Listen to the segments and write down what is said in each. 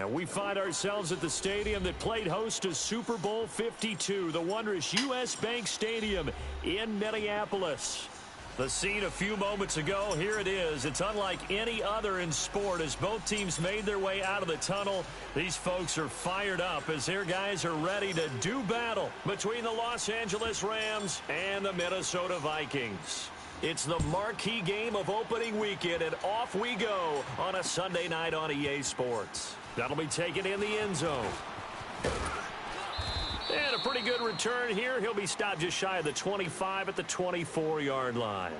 And we find ourselves at the stadium that played host to Super Bowl 52, the wondrous U.S. Bank Stadium in Minneapolis. The scene a few moments ago, here it is. It's unlike any other in sport as both teams made their way out of the tunnel. These folks are fired up as their guys are ready to do battle between the Los Angeles Rams and the Minnesota Vikings. It's the marquee game of opening weekend, and off we go on a Sunday night on EA Sports. That'll be taken in the end zone. And a pretty good return here. He'll be stopped just shy of the 25 at the 24-yard line.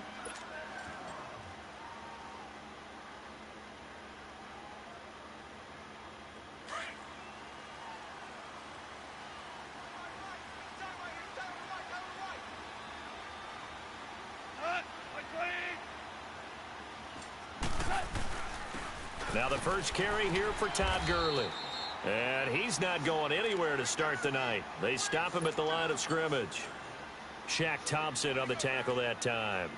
Now the first carry here for Todd Gurley. And he's not going anywhere to start the night. They stop him at the line of scrimmage. Shaq Thompson on the tackle that time.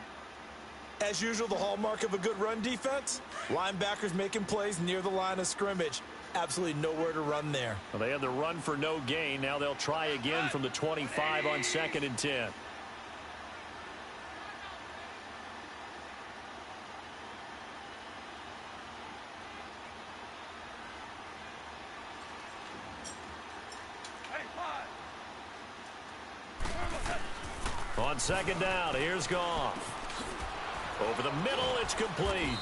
As usual, the hallmark of a good run defense, linebackers making plays near the line of scrimmage. Absolutely nowhere to run there. Well, they had the run for no gain. Now they'll try again from the 25 on 2nd and 10. On 2nd down, here's Goff. Over the middle, it's complete.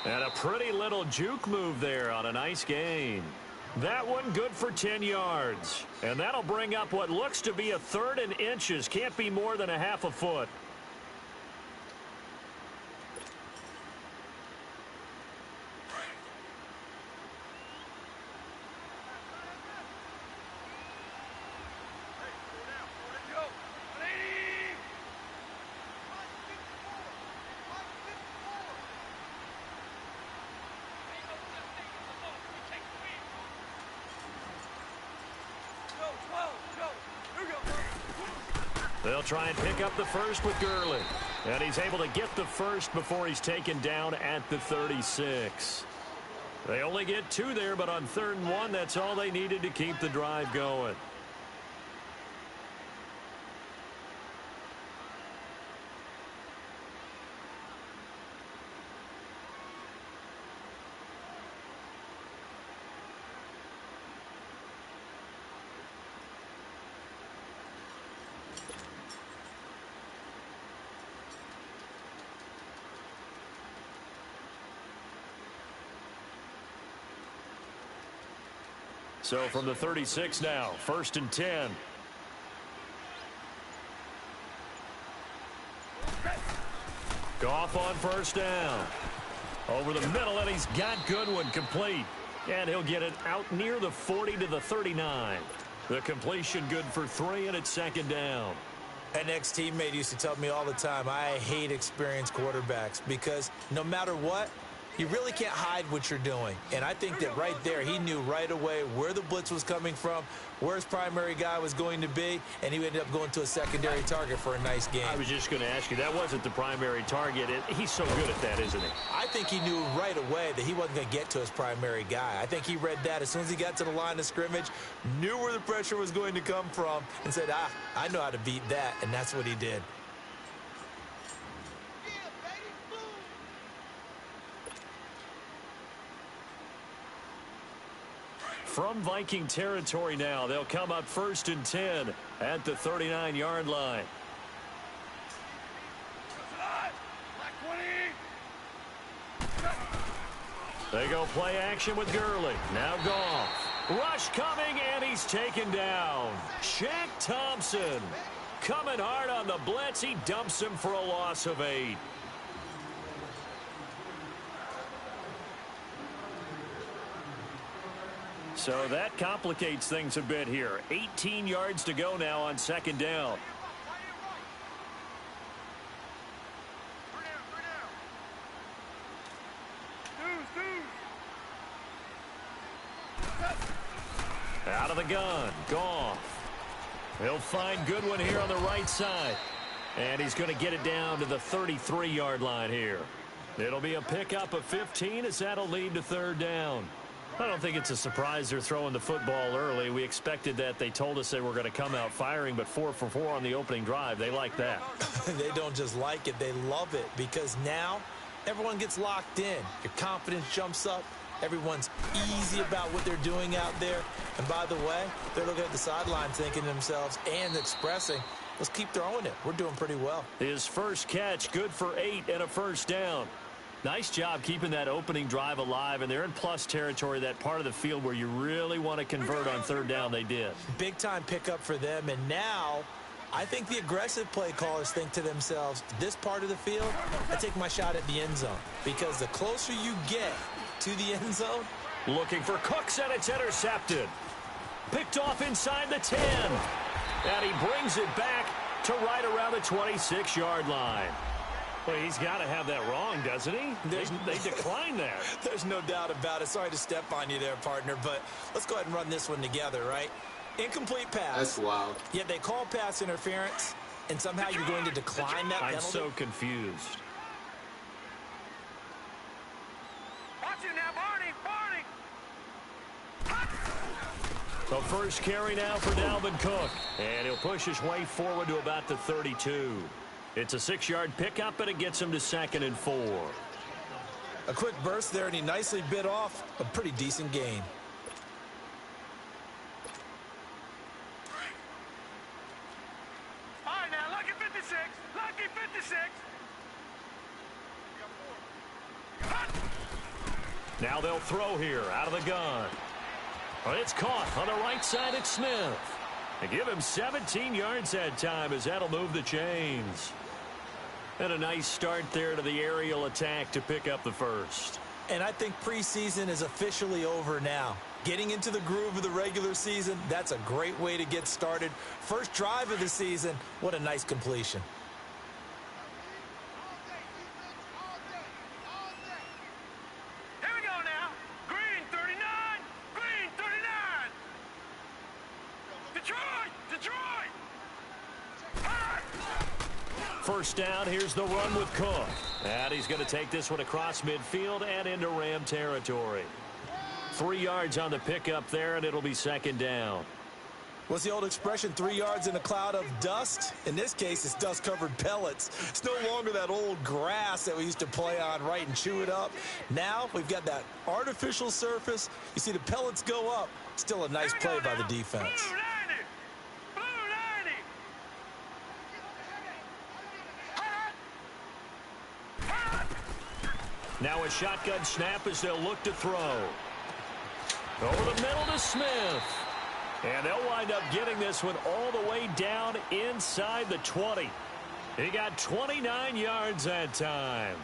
And a pretty little juke move there on a nice gain. That one good for 10 yards. And that'll bring up what looks to be a 3rd and inches. Can't be more than a half a foot. They'll try and pick up the first with Gurley. And he's able to get the first before he's taken down at the 36. They only get 2 there, but on 3rd and 1, that's all they needed to keep the drive going. So from the 36 now, 1st and 10. Goff on 1st down. Over the middle, and he's got Goodwin complete. And he'll get it out near the 40 to the 39. The completion good for 3, and it's 2nd down. An ex-teammate used to tell me all the time, I hate experienced quarterbacks because no matter what, you really can't hide what you're doing. And I think that right there, he knew right away where the blitz was coming from, where his primary guy was going to be, and he ended up going to a secondary target for a nice game. I was just going to ask you, that wasn't the primary target. He's so good at that, isn't he? I think he knew right away that he wasn't going to get to his primary guy. I think he read that as soon as he got to the line of scrimmage, knew where the pressure was going to come from, and said, I know how to beat that, and that's what he did. From Viking territory now, they'll come up 1st and 10 at the 39-yard line. They go play action with Gurley. Now Goff. Rush coming, and he's taken down. Shaq Thompson coming hard on the blitz. He dumps him for a loss of 8. So that complicates things a bit here. 18 yards to go now on 2nd down. Out of the gun, Goff. He'll find Goodwin here on the right side. And he's going to get it down to the 33-yard line here. It'll be a pickup of 15 as that'll lead to 3rd down. I don't think it's a surprise they're throwing the football early. We expected that. They told us they were going to come out firing, but 4 for 4 on the opening drive. They like that. They don't just like it, they love it, because now everyone gets locked in. Your confidence jumps up. Everyone's easy about what they're doing out there. And by the way, they're looking at the sideline thinking to themselves and expressing, let's keep throwing it. We're doing pretty well. His first catch, good for 8 and a first down. Nice job keeping that opening drive alive, and they're in plus territory, that part of the field where you really want to convert on third down. They did. Big-time pickup for them, and now I think the aggressive play callers think to themselves, this part of the field, I take my shot at the end zone, because the closer you get to the end zone. Looking for Cooks, and it's intercepted. Picked off inside the 10. And he brings it back to right around the 26-yard line. Well, he's got to have that wrong, doesn't he? They declined there. There's no doubt about it. Sorry to step on you there, partner, but let's go ahead and run this one together, right? Incomplete pass. That's wild. Yet they call pass interference, and somehow you're going to decline that penalty? I'm so confused. Watch it now, Barney. The first carry now for Dalvin Cook. And he'll push his way forward to about the 32. It's a 6-yard pickup, and it gets him to 2nd and 4. A quick burst there, and he nicely bit off a pretty decent gain. All right, now, lucky 56. Lucky 56. Now they'll throw here out of the gun. But it's caught on the right side at Smith. They give him 17 yards that time, as that'll move the chains. And a nice start there to the aerial attack to pick up the first. And I think preseason is officially over now. Getting into the groove of the regular season, that's a great way to get started. First drive of the season, what a nice completion. Here we go now. Green 39. Green 39. Detroit. Detroit. First down, here's the run with Cook. And he's going to take this one across midfield and into Ram territory. 3 yards on the pickup there, and it'll be 2nd down. What's the old expression, 3 yards in a cloud of dust? In this case, it's dust-covered pellets. It's no longer that old grass that we used to play on, right, and chew it up. Now we've got that artificial surface. You see the pellets go up. Still a nice play by the defense. Blue 90. Blue 90. Now a shotgun snap as they'll look to throw. Over the middle to Smith. And they'll wind up getting this one all the way down inside the 20. He got 29 yards that time.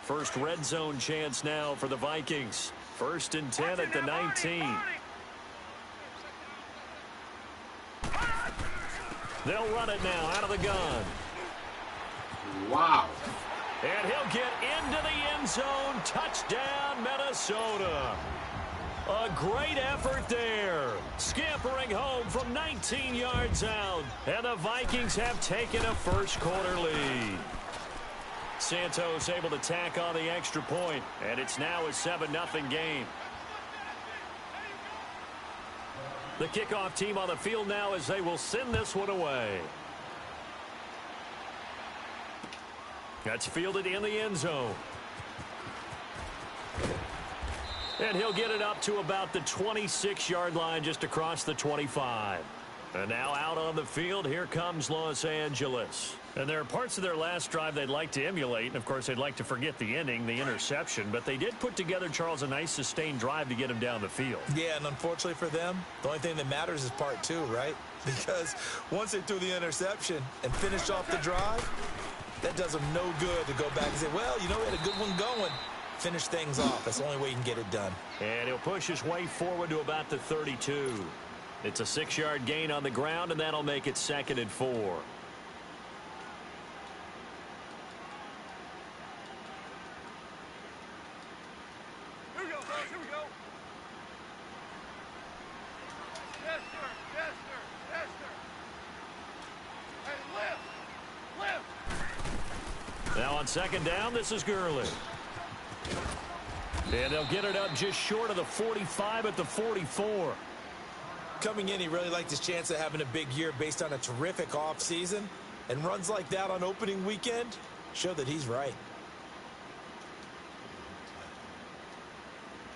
First red zone chance now for the Vikings. 1st and 10 at the 19. They'll run it now out of the gun. Wow. And he'll get into the end zone. Touchdown, Minnesota. A great effort there. Scampering home from 19 yards out. And the Vikings have taken a first-quarter lead. Santos able to tack on the extra point, and it's now a 7-0 game. The kickoff team on the field now as they will send this one away. That's fielded in the end zone. And he'll get it up to about the 26-yard line, just across the 25. And now out on the field, here comes Los Angeles. And there are parts of their last drive they'd like to emulate. And, of course, they'd like to forget the ending, the interception. But they did put together, Charles, a nice sustained drive to get him down the field. Yeah, and unfortunately for them, the only thing that matters is part 2, right? Because once they threw the interception and finished off the drive, that does them no good to go back and say, well, you know, we had a good one going. Finish things off. That's the only way you can get it done. And he'll push his way forward to about the 32. It's a 6-yard gain on the ground, and that'll make it 2nd and 4. Here we go, guys. Here we go. Yes, sir. Yes. Now on second down, this is Gurley. And they'll get it up just short of the 45 at the 44. Coming in, he really liked his chance of having a big year based on a terrific offseason. And runs like that on opening weekend show that he's right.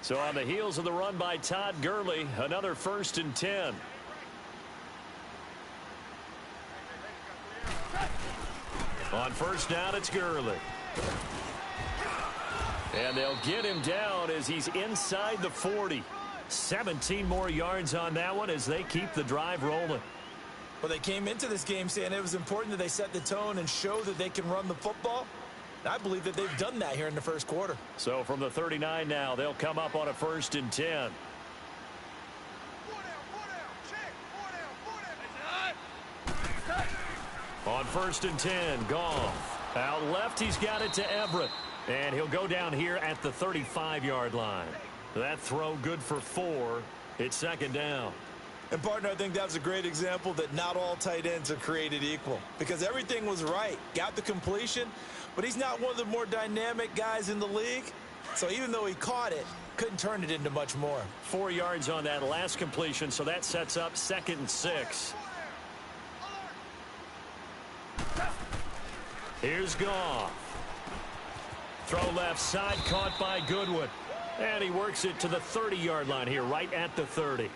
So on the heels of the run by Todd Gurley, another 1st and 10. On first down, it's Gurley. And they'll get him down as he's inside the 40. 17 more yards on that one as they keep the drive rolling. Well, they came into this game saying it was important that they set the tone and show that they can run the football. I believe that they've done that here in the first quarter. So from the 39 now, they'll come up on a 1st and 10. On 1st and 10, Goff. Out left, he's got it to Everett. And he'll go down here at the 35-yard line. That throw good for 4. It's 2nd down. And, partner, I think that was a great example that not all tight ends are created equal. Because everything was right. Got the completion, but he's not one of the more dynamic guys in the league. So even though he caught it, couldn't turn it into much more. 4 yards on that last completion, so that sets up 2nd and 6. Here's Goff. Throw left side, caught by Goodwin. And he works it to the 30-yard line here, right at the 30.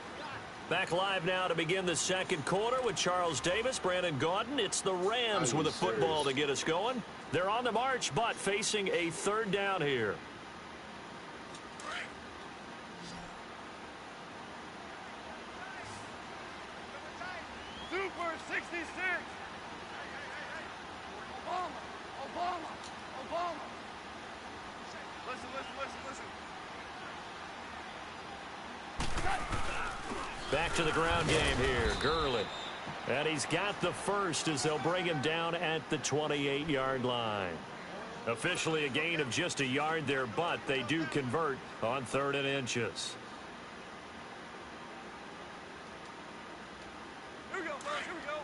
Back live now to begin the second quarter with Charles Davis, Brandon Gaudin. It's the Rams with a football to get us going. They're on the march, but facing a 3rd down here. Super 66. Obama. Listen. Back to the ground game here, Gurley. And he's got the first as they'll bring him down at the 28-yard line. Officially a gain of just a yard there, but they do convert on 3rd and inches. Here we go, boys. Here we go.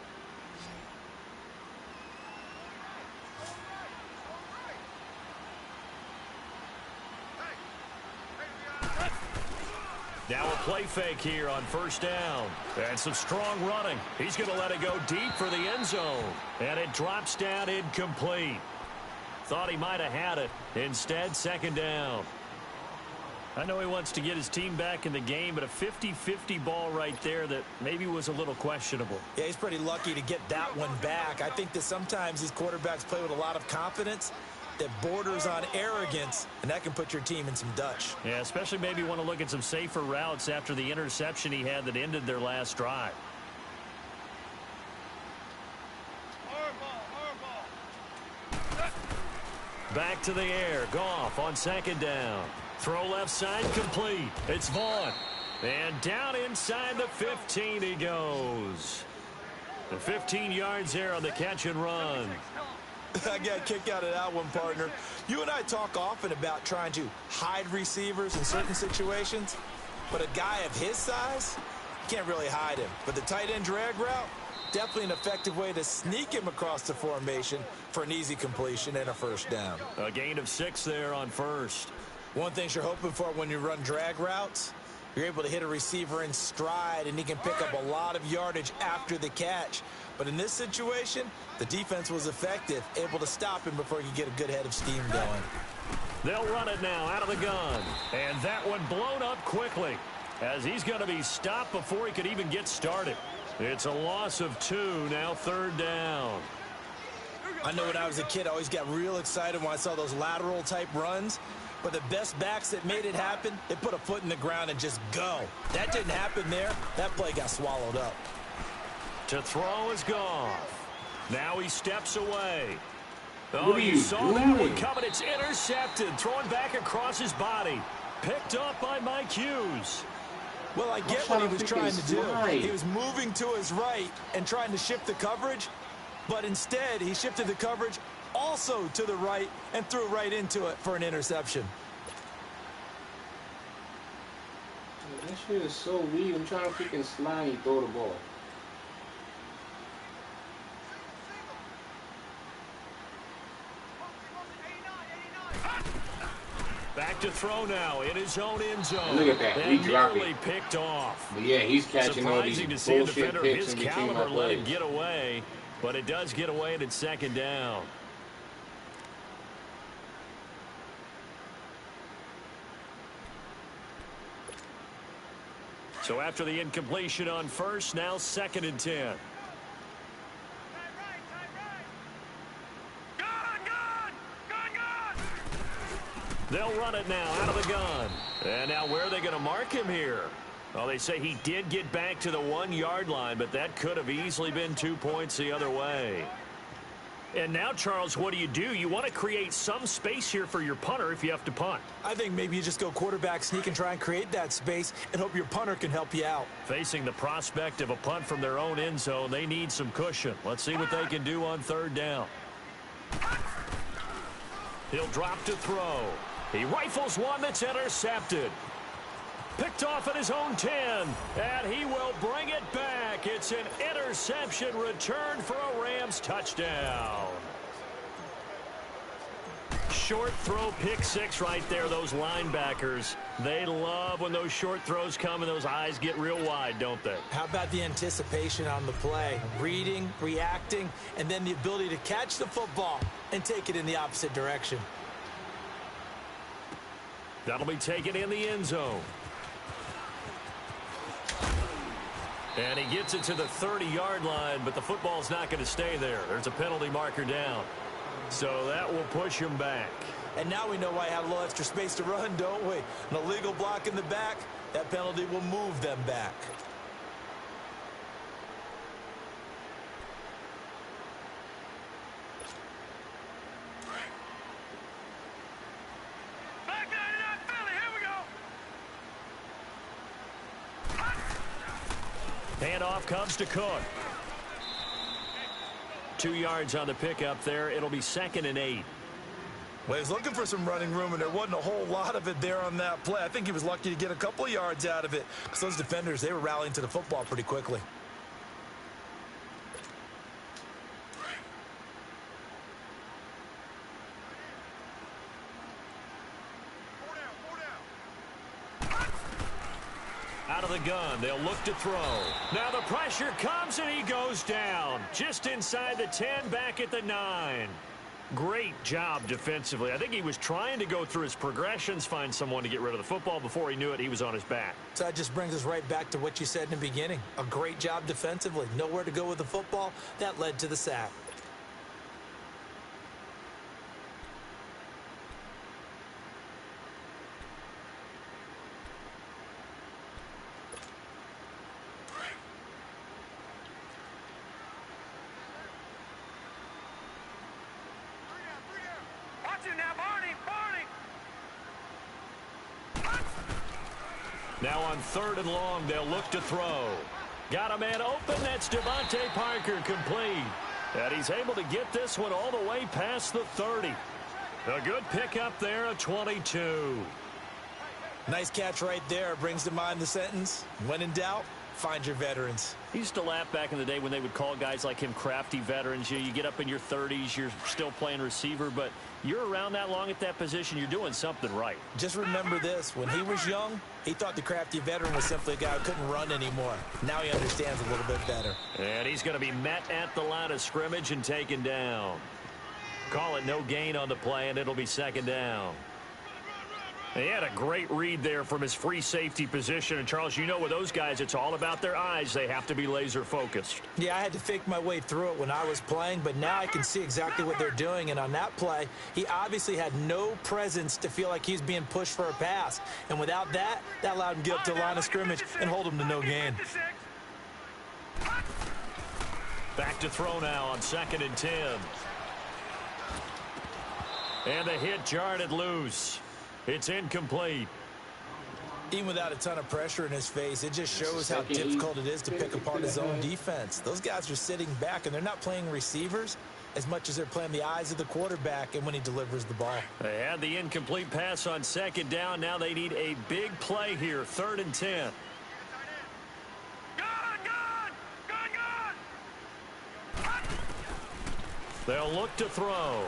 Now a play fake here on 1st down. And some strong running. He's going to let it go deep for the end zone. And it drops down incomplete. Thought he might have had it. Instead, 2nd down. I know he wants to get his team back in the game, but a 50-50 ball right there that maybe was a little questionable. Yeah, he's pretty lucky to get that one back. I think that sometimes these quarterbacks play with a lot of confidence that borders on arrogance, and that can put your team in some Dutch. Yeah, especially maybe want to look at some safer routes after the interception he had that ended their last drive. Back to the air. Goff on 2nd down. Throw left side complete. It's Vaughn. And down inside the 15 he goes. The 15 yards there on the catch and run. I got a kick out of that one, partner. You and I talk often about trying to hide receivers in certain situations, but a guy of his size, you can't really hide him. But the tight end drag route, definitely an effective way to sneak him across the formation for an easy completion and a 1st down. A gain of 6 there on 1st. One thing you're hoping for when you run drag routes, you're able to hit a receiver in stride, and he can pick up a lot of yardage after the catch. But in this situation, the defense was effective, able to stop him before he could get a good head of steam going. They'll run it now out of the gun. And that one blown up quickly as he's going to be stopped before he could even get started. It's a loss of 2, now 3rd down. I know when I was a kid, I always got real excited when I saw those lateral type runs. But the best backs that made it happen, they put a foot in the ground and just go. That didn't happen there. That play got swallowed up. To throw is Goff. Now he steps away. Oh, you saw that one coming. It's intercepted. Throwing back across his body. Picked up by Mike Hughes. Well, I get what he was trying to do. He was moving to his right and trying to shift the coverage. But instead, he shifted the coverage also to the right and threw right into it for an interception. That shit is so weak. I'm trying to freaking slide and throw the ball. back to throw now in his own end zone. And look at that. He And dropped nearly it. picked off. But yeah, he's catching all these Surprising to see a bullshit defender of picks his in between my caliber let it plays. get away, but it does get away and it's second down. So after the incompletion on first, now 2nd and 10. They'll run it now out of the gun. And now where are they going to mark him here? Well, they say he did get back to the 1-yard line, but that could have easily been 2 points the other way. And now, Charles, what do? You want to create some space here for your punter if you have to punt. I think maybe you just go quarterback sneak and try and create that space and hope your punter can help you out. Facing the prospect of a punt from their own end zone, they need some cushion. Let's see what they can do on 3rd down. He'll drop to throw. He rifles one that's intercepted. Picked off at his own 10, and he will bring it back. It's an interception return for a Rams touchdown. Short throw, pick 6 right there. Those linebackers, they love when those short throws come and those eyes get real wide, don't they? How about the anticipation on the play? Reading, reacting, and then the ability to catch the football and take it in the opposite direction. That'll be taken in the end zone. And he gets it to the 30-yard line, but the football's not going to stay there. There's a penalty marker down. So that will push him back. And now we know why I have a little extra space to run, don't we? An illegal block in the back, that penalty will move them back. Handoff comes to Cook. 2 yards on the pickup there. It'll be 2nd and 8. Well, he was looking for some running room, and there wasn't a whole lot of it there on that play. I think he was lucky to get a couple of yards out of it because those defenders, they were rallying to the football pretty quickly. Out of the gun, they'll look to throw. Now the pressure comes and he goes down. Just inside the 10, back at the 9. Great job defensively. I think he was trying to go through his progressions, find someone to get rid of the football. Before he knew it, he was on his back. So that just brings us right back to what you said in the beginning. A great job defensively. Nowhere to go with the football. That led to the sack. Now on 3rd and long, they'll look to throw. Got a man open. That's Devontae Parker, complete. And he's able to get this one all the way past the 30. A good pickup there, a 22. Nice catch right there. Brings to mind the sentence, when in doubt, find your veterans. He used to laugh back in the day when they would call guys like him crafty veterans. You get up in your 30s, you're still playing receiver, but you're around that long at that position, you're doing something right. Just remember this. When he was young, he thought the crafty veteran was simply a guy who couldn't run anymore. Now he understands a little bit better. And he's going to be met at the line of scrimmage and taken down. Call it no gain on the play, and it'll be 2nd down. He had a great read there from his free safety position. And, Charles, you know with those guys, it's all about their eyes. They have to be laser focused. Yeah, I had to fake my way through it when I was playing, but now I can see exactly what they're doing. And on that play, he obviously had no presence to feel like he's being pushed for a pass. And without that, that allowed him to get up to the line of scrimmage and hold him to no gain. Back to throw now on 2nd and 10. And the hit jarred it loose. It's incomplete. Even without a ton of pressure in his face, it just shows how difficult it is to pick apart his own defense. Those guys are sitting back, and they're not playing receivers as much as they're playing the eyes of the quarterback and when he delivers the ball. They had the incomplete pass on 2nd down. Now they need a big play here, 3rd and 10. They'll look to throw.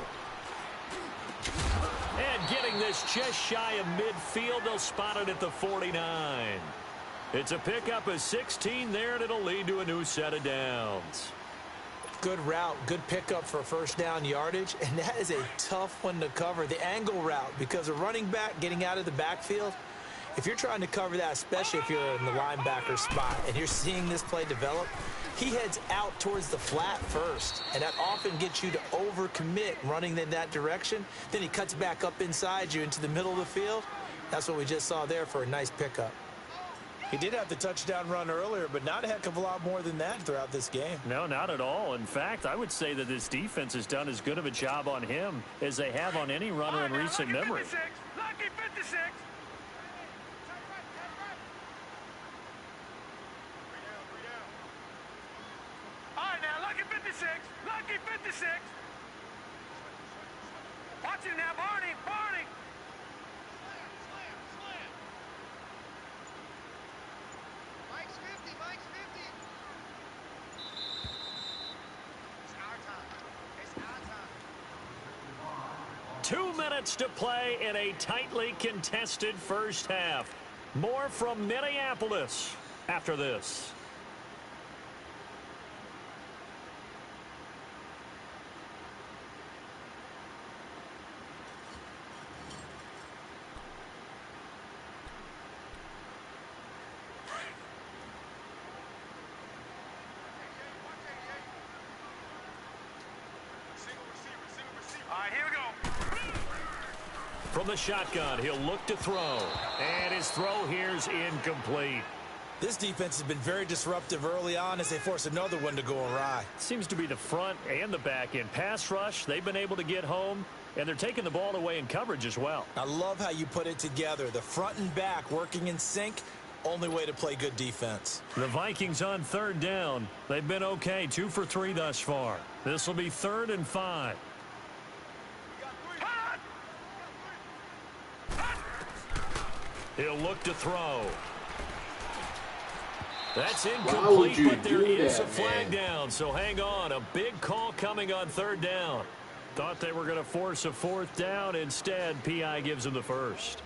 And getting this just shy of midfield, they'll spot it at the 49. It's a pickup of 16 there, and it'll lead to a new set of downs. Good route, good pickup for first down yardage, and that is a tough one to cover, the angle route, because a running back getting out of the backfield, if you're trying to cover that, especially if you're in the linebacker spot and you're seeing this play develop, he heads out towards the flat first, and that often gets you to overcommit running in that direction. Then he cuts back up inside you into the middle of the field. That's what we just saw there for a nice pickup. He did have the touchdown run earlier, but not a heck of a lot more than that throughout this game. No, not at all. In fact, I would say that this defense has done as good of a job on him as they have on any runner in recent memory. Lucky 56. All right, now, lucky 56. Lucky 56. Watch him now, Barney. Barney. Mike's 50. Mike's 50. It's our time. It's our time. 2 minutes to play in a tightly contested first half. More from Minneapolis after this. All right, here we go. From the shotgun, he'll look to throw. And his throw here's incomplete. This defense has been very disruptive early on as they force another one to go awry. Seems to be the front and the back end. Pass rush, they've been able to get home, and they're taking the ball away in coverage as well. I love how you put it together. The front and back working in sync, only way to play good defense. The Vikings on third down. They've been okay, 2 for 3 thus far. This will be 3rd and 5. He'll look to throw. That's incomplete, but there is a flag down, so hang on. A big call coming on 3rd down. Thought they were going to force a 4th down. Instead, P.I. gives them the first.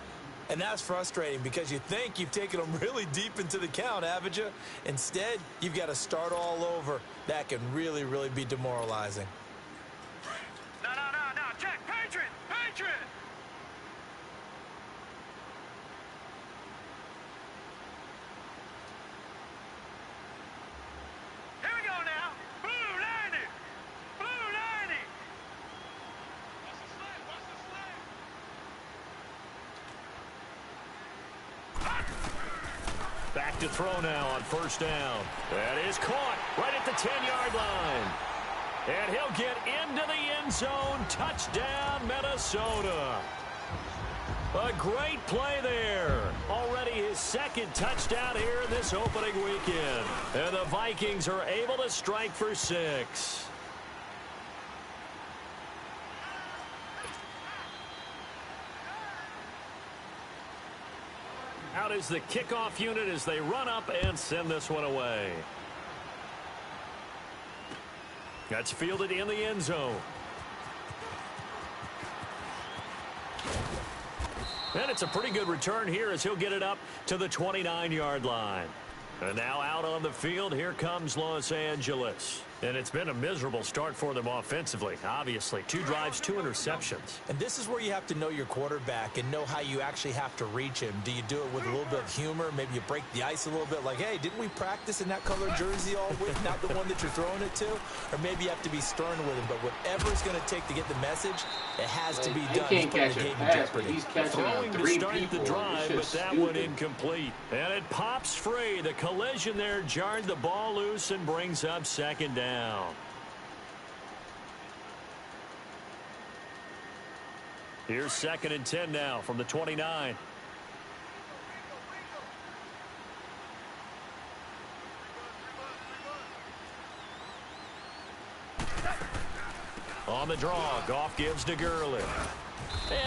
And that's frustrating because you think you've taken them really deep into the count, haven't you? Instead, you've got to start all over. That can really, really be demoralizing. No, check. Patriot. Here we go now. Blue 90. Blue 90. Watch the slant. Back to throw now on 1st down. That is caught right at the 10-yard line. And he'll get into the end zone. Touchdown, Minnesota. A great play there. Already his 2nd touchdown here in this opening weekend. And the Vikings are able to strike for 6. Out is the kickoff unit as they run up and send this one away. That's fielded in the end zone. And it's a pretty good return here as he'll get it up to the 29-yard line. And now out on the field, here comes Los Angeles. And it's been a miserable start for them offensively, obviously. 2 drives, 2 interceptions. And this is where you have to know your quarterback and know how you actually have to reach him. Do you do it with a little bit of humor? Maybe you break the ice a little bit like, hey, didn't we practice in that color jersey all week, not the one that you're throwing it to? Or maybe you have to be stern with him. But whatever it's going to take to get the message, it has to be done. He can't catch a pass, but he's catching Throwing to 3 start people. the drive, but that stupid. one incomplete. And it pops free. The collision there jarred the ball loose and brings up 2nd down. Here's 2nd and 10 now from the 29. On the draw, Goff gives to Gurley.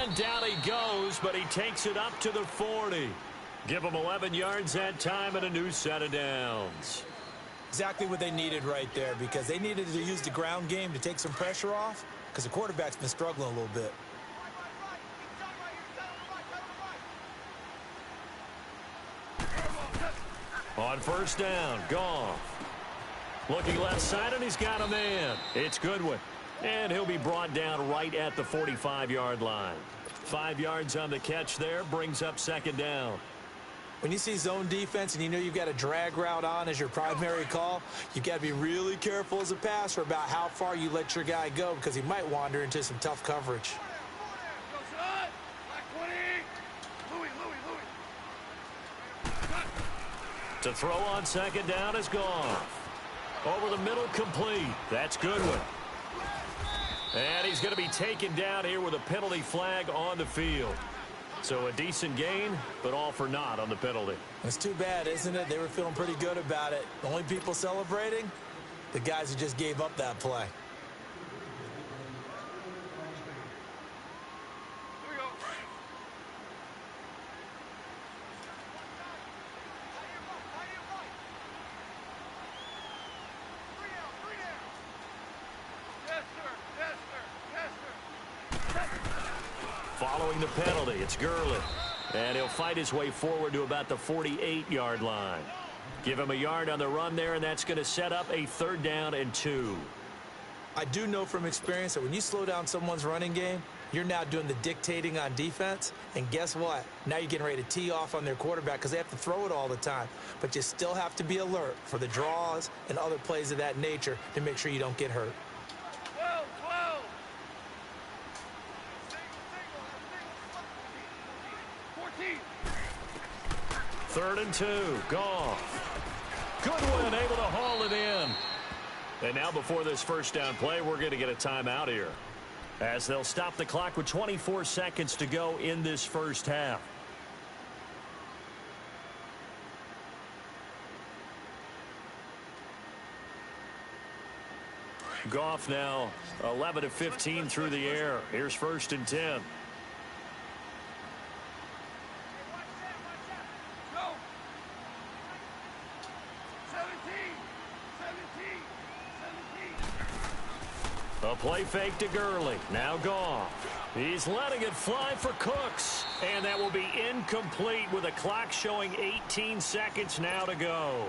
And down he goes, but he takes it up to the 40. Give him 11 yards that time and a new set of downs. Exactly what they needed right there, because they needed to use the ground game to take some pressure off because the quarterback's been struggling a little bit. On first down, Goff. Looking left side, and he's got a man. It's Goodwin. And he'll be brought down right at the 45-yard line. 5 yards on the catch there, brings up second down. When you see zone defense and you know you've got a drag route on as your primary call, you've got to be really careful as a passer about how far you let your guy go because he might wander into some tough coverage. To throw on second down is Goff. Over the middle, complete. That's Goodwin. And he's going to be taken down here with a penalty flag on the field. So a decent gain, but all for naught on the penalty. It's too bad, isn't it? They were feeling pretty good about it. The only people celebrating, the guys who just gave up that play. Following the penalty, it's Gurley. And he'll fight his way forward to about the 48-yard line. Give him a yard on the run there, and that's going to set up a 3rd down and 2. I do know from experience that when you slow down someone's running game, you're now doing the dictating on defense. And guess what? Now you're getting ready to tee off on their quarterback because they have to throw it all the time. But you still have to be alert for the draws and other plays of that nature to make sure you don't get hurt. 3rd and 2. Goff. Goodwin able to haul it in. And now before this first down play, we're going to get a timeout here, as they'll stop the clock with 24 seconds to go in this first half. Goff now 11 of 15 through the air. Here's 1st and 10. A play fake to Gurley. Now Goff. He's letting it fly for Cooks. And that will be incomplete with the clock showing 18 seconds now to go.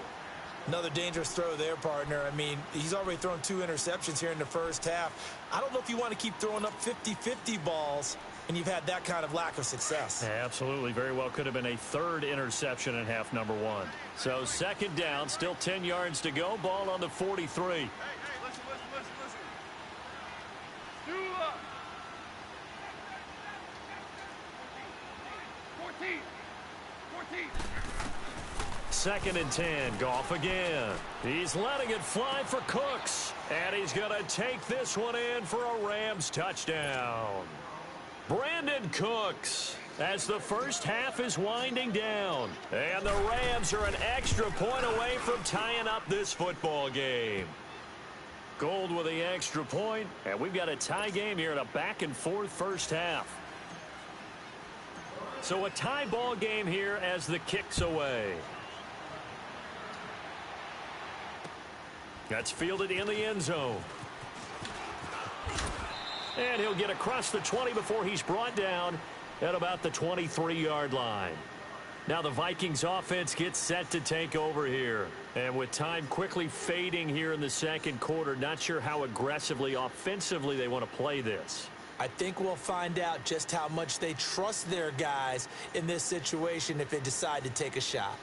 Another dangerous throw there, partner. I mean, he's already thrown 2 interceptions here in the first half. I don't know if you want to keep throwing up 50-50 balls, and you've had that kind of lack of success. Yeah, absolutely. Very well could have been a 3rd interception in half number 1. So 2nd down, still 10 yards to go. Ball on the 43. Hey, listen. Do up. 14. 2nd and 10. Goff again. He's letting it fly for Cooks. And he's going to take this one in for a Rams touchdown. Brandon Cooks, as the first half is winding down. And the Rams are an extra point away from tying up this football game. Gold with the extra point, and we've got a tie game here in a back-and-forth first half. So a tie ball game here as the kick's away. That's fielded in the end zone. And he'll get across the 20 before he's brought down at about the 23-yard line. Now the Vikings offense gets set to take over here. And with time quickly fading here in the second quarter, not sure how aggressively, offensively they want to play this. I think we'll find out just how much they trust their guys in this situation if they decide to take a shot.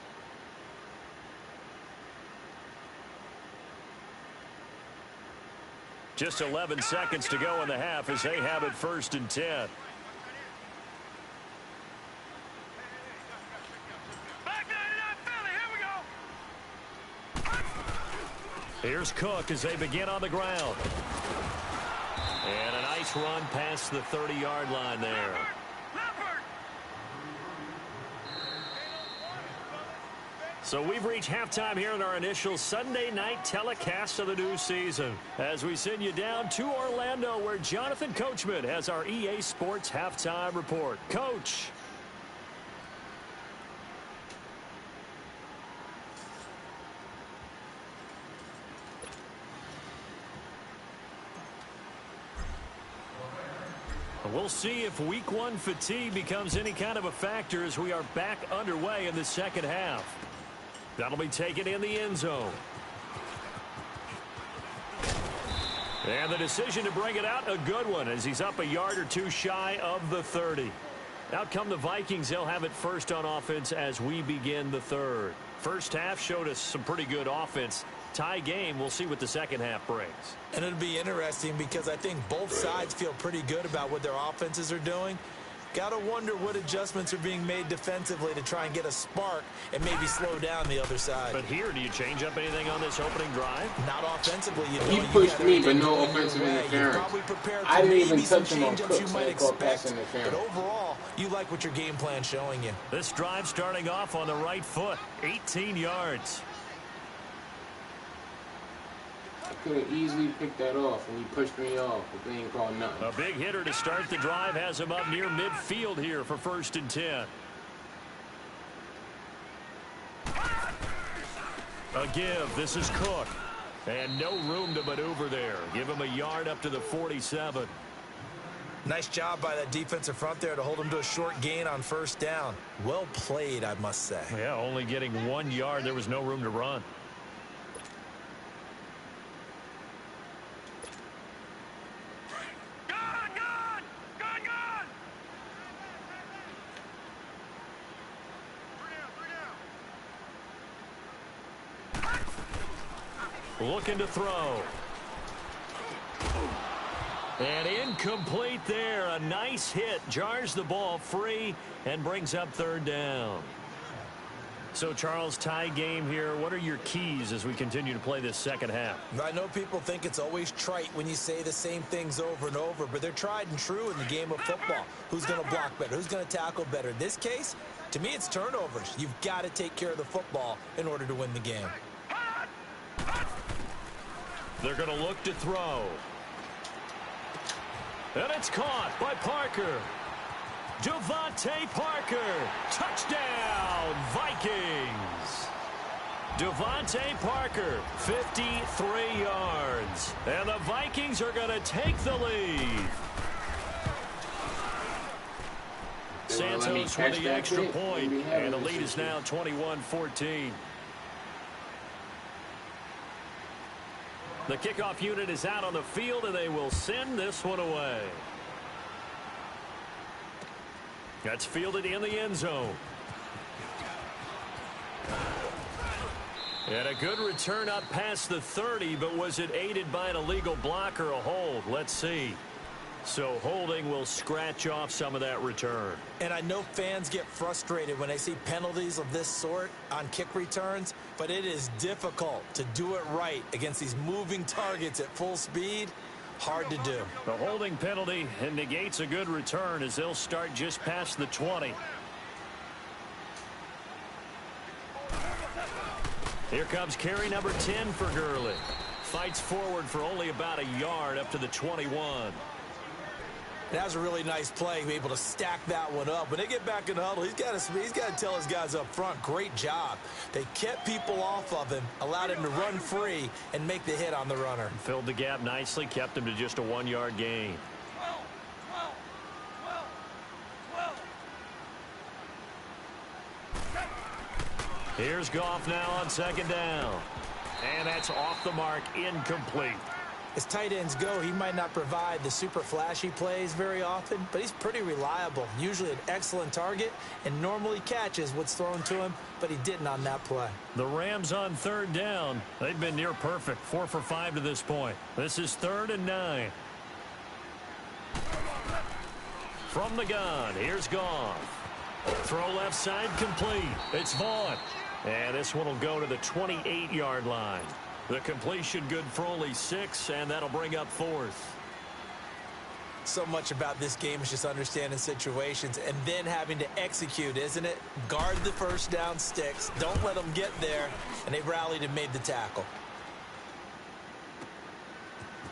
Just 11 seconds to go in the half as they have it 1st and 10. Here's Cook as they begin on the ground. And a nice run past the 30-yard line there. So we've reached halftime here in our initial Sunday night telecast of the new season, as we send you down to Orlando, where Jonathan Coachman has our EA Sports halftime report. Coach. We'll see if week 1 fatigue becomes any kind of a factor as we are back underway in the second half. That'll be taken in the end zone. And the decision to bring it out, a good one, as he's up a yard or two shy of the 30. Out come the Vikings. They'll have it first on offense as we begin the third. First half showed us some pretty good offense. Tie game. We'll see what the second half brings. And it'll be interesting because I think both sides feel pretty good about what their offenses are doing. Got to wonder what adjustments are being made defensively to try and get a spark and maybe slow down the other side. But here, do you change up anything on this opening drive? Not offensively. He pushed me, but no offensive interference. I didn't even touch him on Cook, so they called pass interference. But overall, you like what your game plan's showing you. This drive starting off on the right foot, 18 yards. I could have easily picked that off, and he pushed me off, but they ain't called nothing. A big hitter to start the drive has him up near midfield here for 1st and 10. A give. This is Cook. And no room to maneuver there. Give him a yard up to the 47. Nice job by that defensive front there to hold him to a short gain on 1st down. Well played, I must say. Yeah, only getting 1 yard. There was no room to run. Looking to throw. And incomplete there. A nice hit. Jars the ball free and brings up 3rd down. So, Charles, tie game here. What are your keys as we continue to play this second half? I know people think it's always trite when you say the same things over and over, but they're tried and true in the game of football. Who's going to block better? Who's going to tackle better? In this case, to me, it's turnovers. You've got to take care of the football in order to win the game. They're going to look to throw. And it's caught by Parker. Devontae Parker. Touchdown, Vikings. Devontae Parker, 53 yards. And the Vikings are going to take the lead. Santos with the extra point. And the lead is now 21-14. The kickoff unit is out on the field, and they will send this one away. That's fielded in the end zone. And a good return up past the 30, but was it aided by an illegal block or a hold? Let's see. So holding will scratch off some of that return. And I know fans get frustrated when they see penalties of this sort on kick returns, but it is difficult to do it right against these moving targets at full speed. Hard to do. The holding penalty negates a good return as they'll start just past the 20. Here comes carry number 10 for Gurley. Fights forward for only about a yard up to the 21. That was a really nice play, be able to stack that one up. When they get back in the huddle, he's got to tell his guys up front, great job. They kept people off of him, allowed him to run free and make the hit on the runner. Filled the gap nicely, kept him to just a 1-yard gain. Here's Goff now on 2nd down. And that's off the mark, incomplete. As tight ends go, he might not provide the super flashy plays very often, but he's pretty reliable. Usually an excellent target and normally catches what's thrown to him, but he didn't on that play. The Rams on 3rd down. They've been near perfect, 4 for 5 to this point. This is 3rd and 9. From the gun, here's Goff. Throw left side complete. It's Vaughn. And this one will go to the 28-yard line. The completion good for only 6, and that'll bring up 4th. So much about this game is just understanding situations and then having to execute, isn't it? Guard the 1st down sticks. Don't let them get there, and they rallied and made the tackle.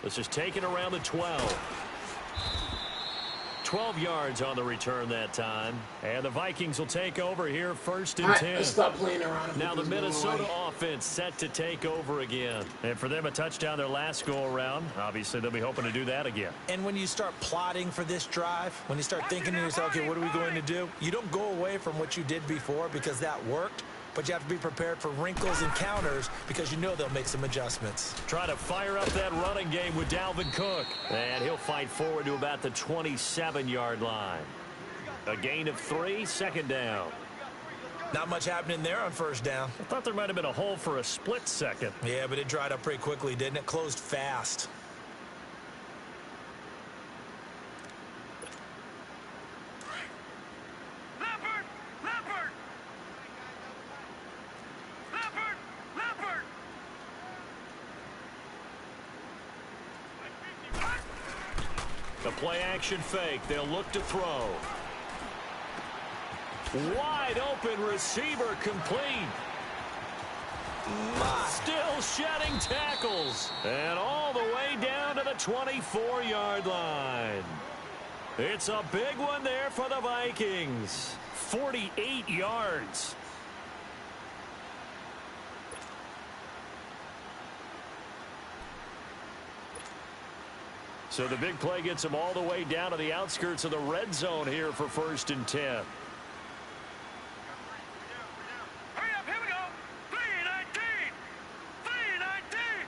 This is taken around the 12. 12 yards on the return that time. And the Vikings will take over here 1st and 10. Let's stop playing around. Now the Minnesota offense set to take over again. And for them, a touchdown their last go-around. Obviously, they'll be hoping to do that again. And when you start plotting for this drive, when you start thinking to yourself, okay, what are we going to do? You don't go away from what you did before because that worked. but you have to be prepared for wrinkles and counters because you know they'll make some adjustments. Try to fire up that running game with Dalvin Cook. And he'll fight forward to about the 27-yard line. A gain of 3, second down. Not much happening there on first down. I thought there might have been a hole for a split second. Yeah, but it dried up pretty quickly, didn't it? Closed fast. The play-action fake. They'll look to throw. Wide open receiver complete. Still shedding tackles. And all the way down to the 24-yard line. It's a big one there for the Vikings. 48 yards. So the big play gets him all the way down to the outskirts of the red zone here for 1st and 10. Hurry up, here we go. 3:19. 3:19.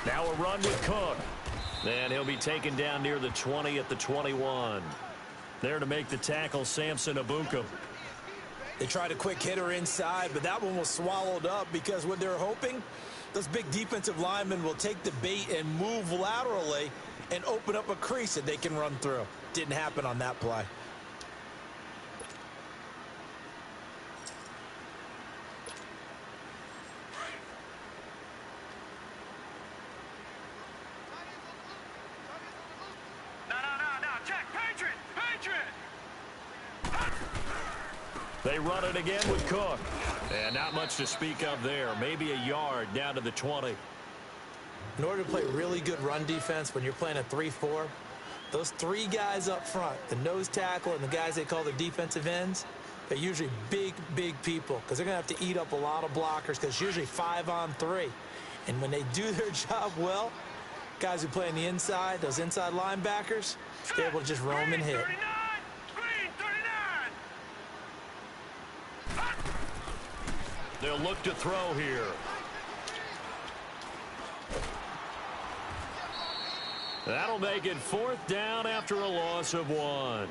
Now a run with Cook. And he'll be taken down near the 20 at the 21. There to make the tackle, Samson Ebukam. They tried a quick hitter inside, but that one was swallowed up because what they're hoping, those big defensive linemen will take the bait and move laterally and open up a crease that they can run through. Didn't happen on that play. No, check, Patriot. They run it again with Cook. And not much to speak of there. Maybe a yard down to the 20. In order to play really good run defense when you're playing a 3-4, those 3 guys up front, the nose tackle and the guys they call the defensive ends, they're usually big people because they're going to have to eat up a lot of blockers because it's usually 5-on-3. And when they do their job well, guys who play on the inside, those inside linebackers, they're able to just roam and hit. They'll look to throw here. That'll make it 4th down after a loss of 1.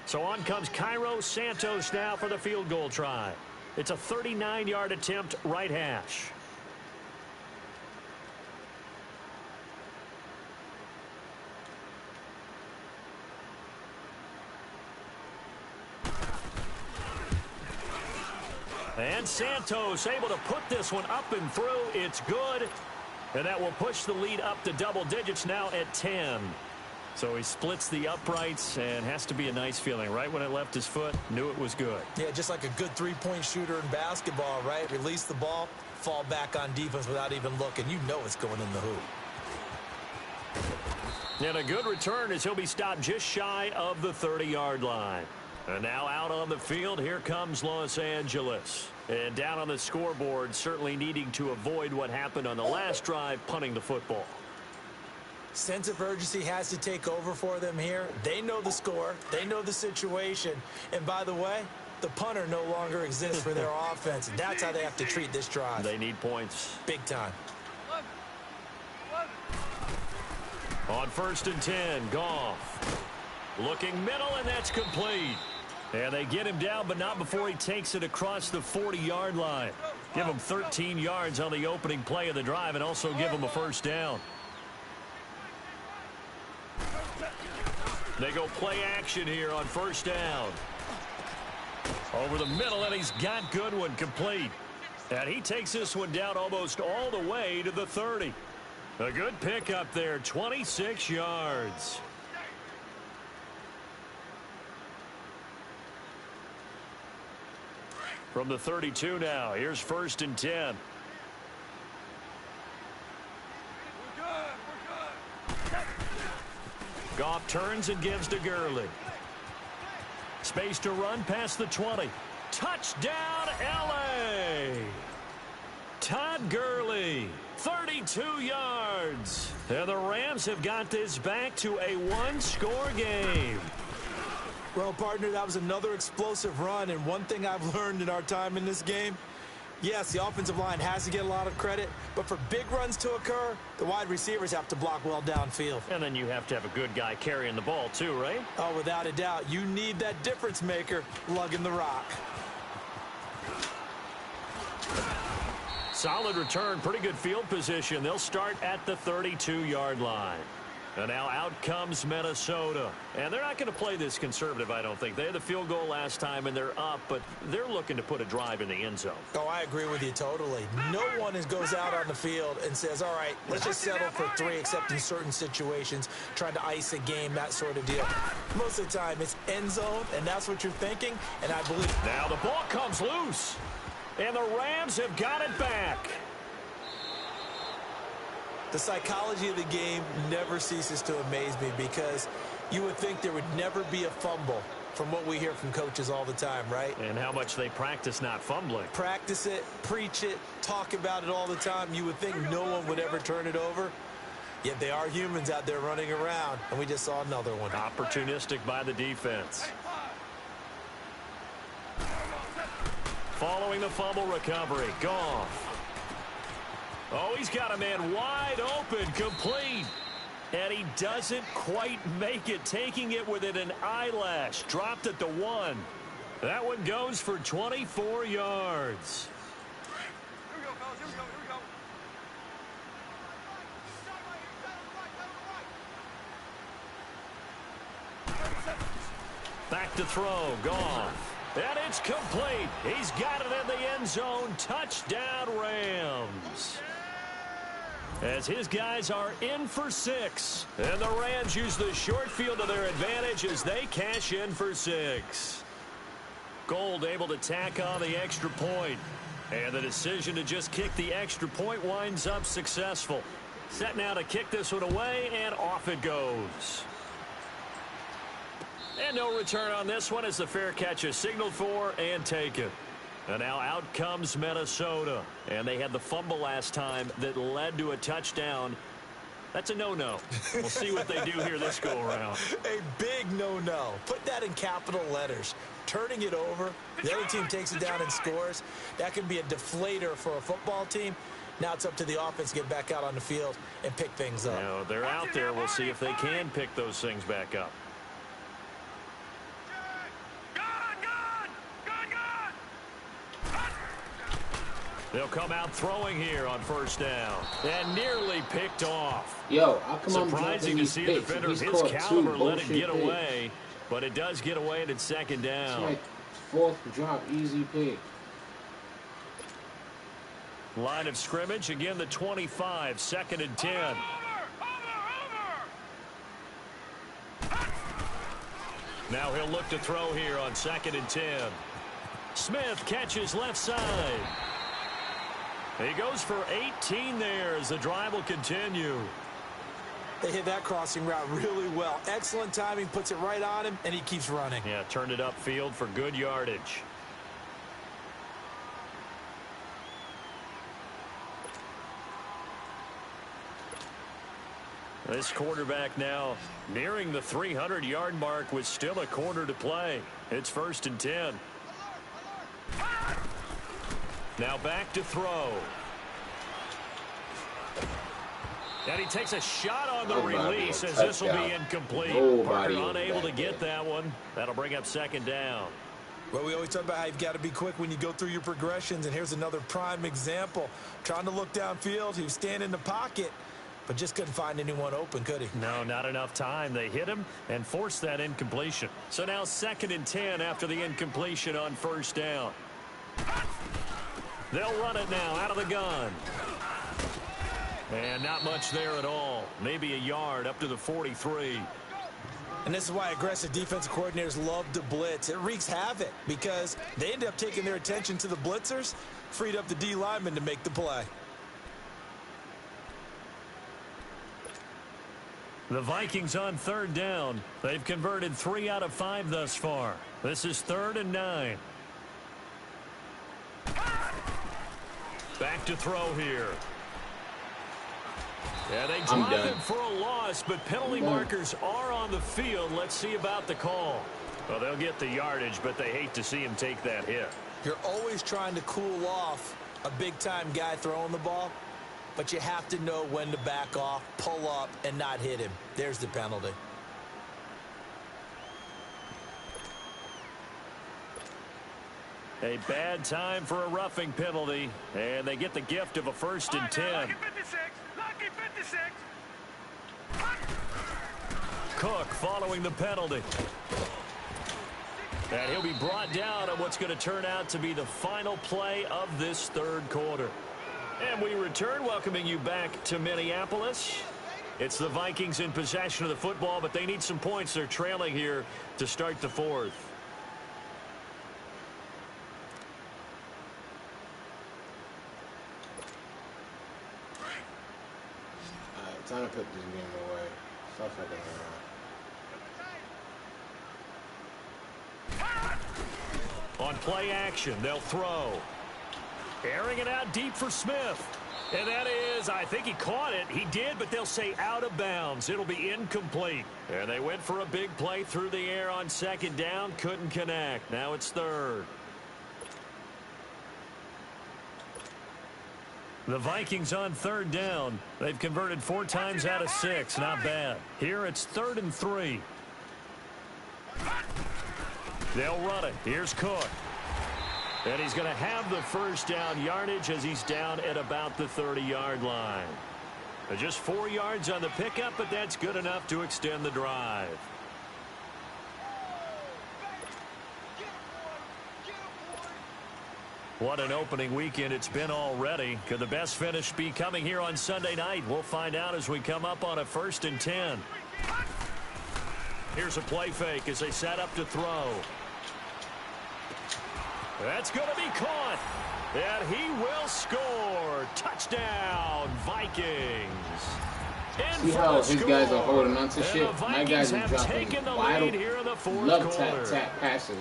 So on comes Cairo Santos now for the field goal try. It's a 39-yard attempt, right hash. And Santos able to put this one up and through. It's good. And that will push the lead up to double digits now at 10. So he splits the uprights and has to be a nice feeling. Right when it left his foot, knew it was good. Yeah, just like a good three-point shooter in basketball, right? Release the ball, fall back on defense without even looking. You know it's going in the hoop. And a good return as he'll be stopped just shy of the 30-yard line. And now out on the field, here comes Los Angeles. And down on the scoreboard, certainly needing to avoid what happened on the last drive, punting the football. Sense of urgency has to take over for them here. They know the score. They know the situation. And by the way, the punter no longer exists for their offense. That's how they have to treat this drive. They need points. Big time. On 1st and 10, Goff. Looking middle, and that's complete. And they get him down, but not before he takes it across the 40-yard line. Give him 13 yards on the opening play of the drive and also give him a 1st down. They go play action here on 1st down. Over the middle, and he's got Goodwin complete. And he takes this one down almost all the way to the 30. A good pickup there, 26 yards. From the 32 now, here's 1st and 10. Goff turns and gives to Gurley. Space to run past the 20. Touchdown, L.A. Todd Gurley, 32 yards. yards. And the Rams have got this back to a one-score game. Well, partner, that was another explosive run, and one thing I've learned in our time in this game, yes, the offensive line has to get a lot of credit, but for big runs to occur, the wide receivers have to block well downfield. And then you have to have a good guy carrying the ball too, right? Oh, without a doubt. You need that difference maker lugging the rock. Solid return, pretty good field position. They'll start at the 32-yard line. And now out comes Minnesota. And they're not going to play this conservative, I don't think. They had the field goal last time, and they're up, but they're looking to put a drive in the end zone. Oh, I agree with you totally. No one goes out on the field and says, all right, let's just settle for 3, except in certain situations, trying to ice a game, that sort of deal. Most of the time, it's end zone, and that's what you're thinking, and I believe. Now the ball comes loose, and the Rams have got it back. The psychology of the game never ceases to amaze me because you would think there would never be a fumble from what we hear from coaches all the time, right? And how much they practice not fumbling. Practice it, preach it, talk about it all the time. You would think no one would ever turn it over. Yet they are humans out there running around, and we just saw another one. Opportunistic by the defense. Following the fumble recovery, Goff. Oh, he's got a man wide open, complete. And he doesn't quite make it, taking it within an eyelash. Dropped at the 1. That one goes for 24 yards. Here we go, fellas. Here we go. Here we go. Back to throw, Goff. And it's complete. He's got it in the end zone. Touchdown, Rams. As his guys are in for 6. And the Rams use the short field to their advantage as they cash in for 6. Gold able to tack on the extra point. And the decision to just kick the extra point winds up successful. Set now to kick this one away, and off it goes. And no return on this one as the fair catch is signaled for and taken. And now out comes Minnesota. And they had the fumble last time that led to a touchdown. That's a no-no. We'll see what they do here this go-around. A big no-no. Put that in capital letters. Turning it over, the other team takes it down and scores. That can be a deflator for a football team. Now it's up to the offense to get back out on the field and pick things up. Now, they're out there. We'll see if they can pick those things back up. They'll come out throwing here on first down. And nearly picked off. Yo, how come surprising to see a defender of his caliber let it get away. But it does get away, and it's second down. It's like 4th drop, easy pick. Line of scrimmage, again the 25, 2nd and 10. Now he'll look to throw here on 2nd and 10. Smith catches left side. He goes for 18 there as the drive will continue. They hit that crossing route really well. Excellent timing, puts it right on him, and he keeps running. Yeah, turned it upfield for good yardage. This quarterback now nearing the 300-yard mark with still a quarter to play. It's 1st and 10. Now back to throw. And he takes a shot on the release as this will be incomplete. Parker unable to get that one. That'll bring up 2nd down. Well, we always talk about how you've got to be quick when you go through your progressions, and here's another prime example. Trying to look downfield, he was standing in the pocket, but just couldn't find anyone open, could he? No, not enough time. They hit him and forced that incompletion. So now 2nd and 10 after the incompletion on 1st down. They'll run it now out of the gun. And not much there at all. Maybe a yard up to the 43. And this is why aggressive defensive coordinators love to blitz. It wreaks havoc because they end up taking their attention to the blitzers, freed up the D lineman to make the play. The Vikings on 3rd down. They've converted 3 out of 5 thus far. This is 3rd and 9. Back to throw here. Yeah, they I'm drop done. him for a loss, but penalty markers are on the field. Let's see about the call. Well, they'll get the yardage, but they hate to see him take that hit. You're always trying to cool off a big-time guy throwing the ball, but you have to know when to back off, pull up, and not hit him. There's the penalty. A bad time for a roughing penalty, and they get the gift of a 1st and 10. Lucky 56. Lucky 56. Cook following the penalty. And he'll be brought down on what's going to turn out to be the final play of this 3rd quarter. And we return, welcoming you back to Minneapolis. It's the Vikings in possession of the football, but they need some points. They're trailing here to start the 4th. Time to put this game away. Stop fucking around. On play action, they'll throw. Airing it out deep for Smith. And that is, I think he caught it. He did, but they'll say out of bounds. It'll be incomplete. And they went for a big play through the air on 2nd down. Couldn't connect. Now it's 3rd. The Vikings on 3rd down. They've converted 4 times out of 6. Not bad. Here it's 3rd and 3. They'll run it. Here's Cook. And he's going to have the 1st down yardage as he's down at about the 30-yard line. Just 4 yards on the pickup, but that's good enough to extend the drive. What an opening weekend it's been already. Could the best finish be coming here on Sunday night? We'll find out as we come up on a 1st and 10. Here's a play fake as they set up to throw. That's going to be caught. And he will score. Touchdown, Vikings. See how his guys are holding on to shit? My guys are dropping wide love tap passes.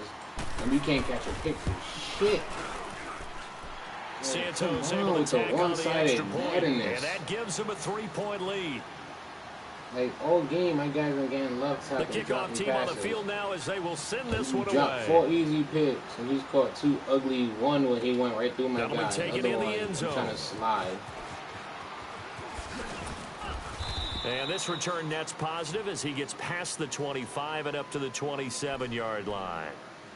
And we can't catch a pick for shit. Santos able to tack on the extra point, and that gives him a 3-point lead. Like, all game, my guys are getting love tap. The kickoff team on the field now as they will send this one away. Dropped 4 easy picks, and he's caught 2 ugly. One where he went right through my guy. Take it in the end zone. Trying to slide. And this return net's positive as he gets past the 25 and up to the 27-yard line.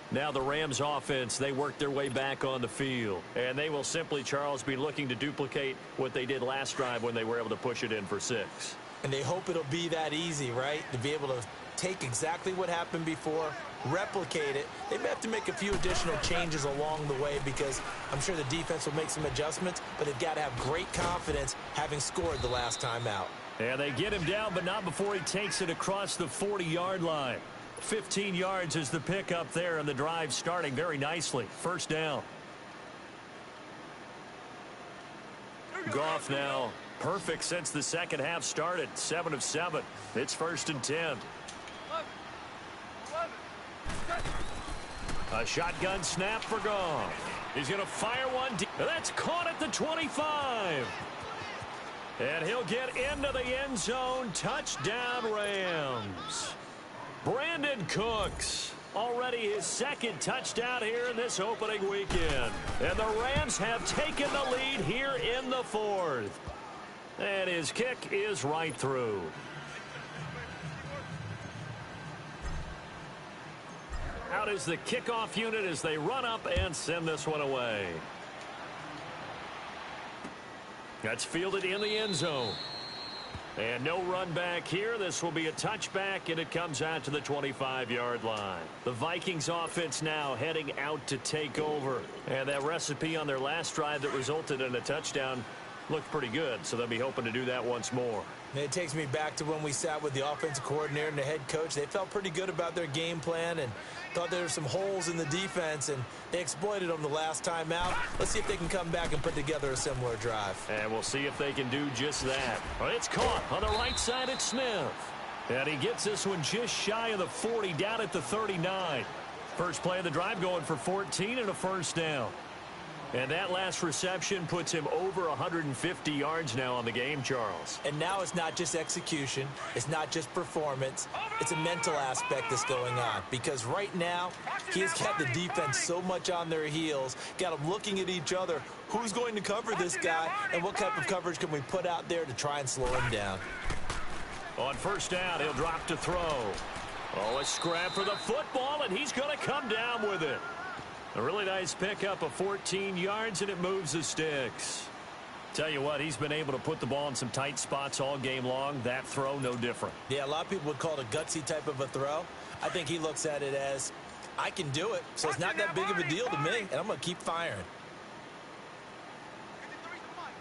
Now the Rams offense, they work their way back on the field. And they will simply, Charles, be looking to duplicate what they did last drive when they were able to push it in for 6. And they hope it'll be that easy, right? To be able to take exactly what happened before, replicate it. They may have to make a few additional changes along the way because I'm sure the defense will make some adjustments, but they've got to have great confidence having scored the last time out. And they get him down, but not before he takes it across the 40-yard line. 15 yards is the pickup there, and the drive starting very nicely. 1st down. Goff now perfect since the 2nd half started. 7 of 7. It's 1st and 10. A shotgun snap for Goff. He's going to fire one deep. That's caught at the 25. And he'll get into the end zone. Touchdown, Rams. Brandon Cooks, already his 2nd touchdown here in this opening weekend. And the Rams have taken the lead here in the 4th. And his kick is right through. Out is the kickoff unit as they run up and send this one away. That's fielded in the end zone. And no run back here. This will be a touchback, and it comes out to the 25-yard line. The Vikings offense now heading out to take over. And that recipe on their last drive that resulted in a touchdown looked pretty good, so they'll be hoping to do that once more. And it takes me back to when we sat with the offensive coordinator and the head coach. They felt pretty good about their game plan and thought there were some holes in the defense, and they exploited them the last time out. Let's see if they can come back and put together a similar drive. And we'll see if they can do just that. Well, it's caught on the right side at Smith. And he gets this one just shy of the 40, down at the 39. First play of the drive going for 14 and a 1st down. And that last reception puts him over 150 yards now on the game, Charles. And now it's not just execution. It's not just performance. It's a mental aspect that's going on. Because right now, he's got the defense so much on their heels, got them looking at each other. Who's going to cover this guy, and what type of coverage can we put out there to try and slow him down? On first down, he'll drop to throw. Oh, a scrap for the football, and he's going to come down with it. A really nice pickup of 14 yards, and it moves the sticks. Tell you what, he's been able to put the ball in some tight spots all game long. That throw, no different. Yeah, a lot of people would call it a gutsy type of a throw. I think he looks at it as, I can do it, so it's not that big of a deal to me, and I'm going to keep firing.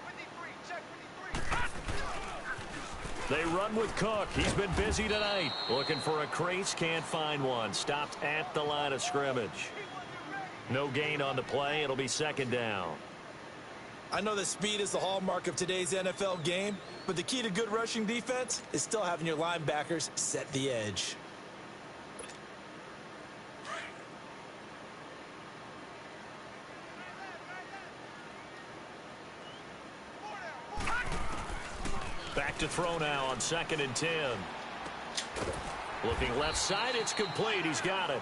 53, check 53. They run with Cook. He's been busy tonight. Looking for a crease, can't find one. Stopped at the line of scrimmage. No gain on the play. It'll be second down. I know that speed is the hallmark of today's NFL game, but the key to good rushing defense is still having your linebackers set the edge. Back to throw now on 2nd and 10. Looking left side, it's complete. He's got it.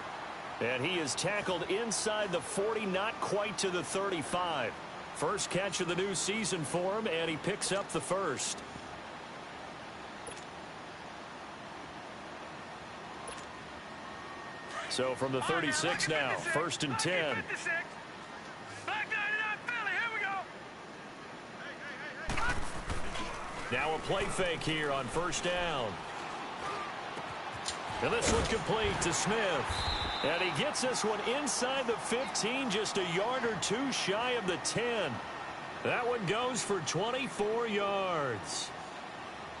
And he is tackled inside the 40, not quite to the 35. First catch of the new season for him, and he picks up the first. So from the 36 now, 1st and 10. Now a play fake here on first down. And this one complete to Smith. And he gets this one inside the 15, just a yard or two shy of the 10. That one goes for 24 yards.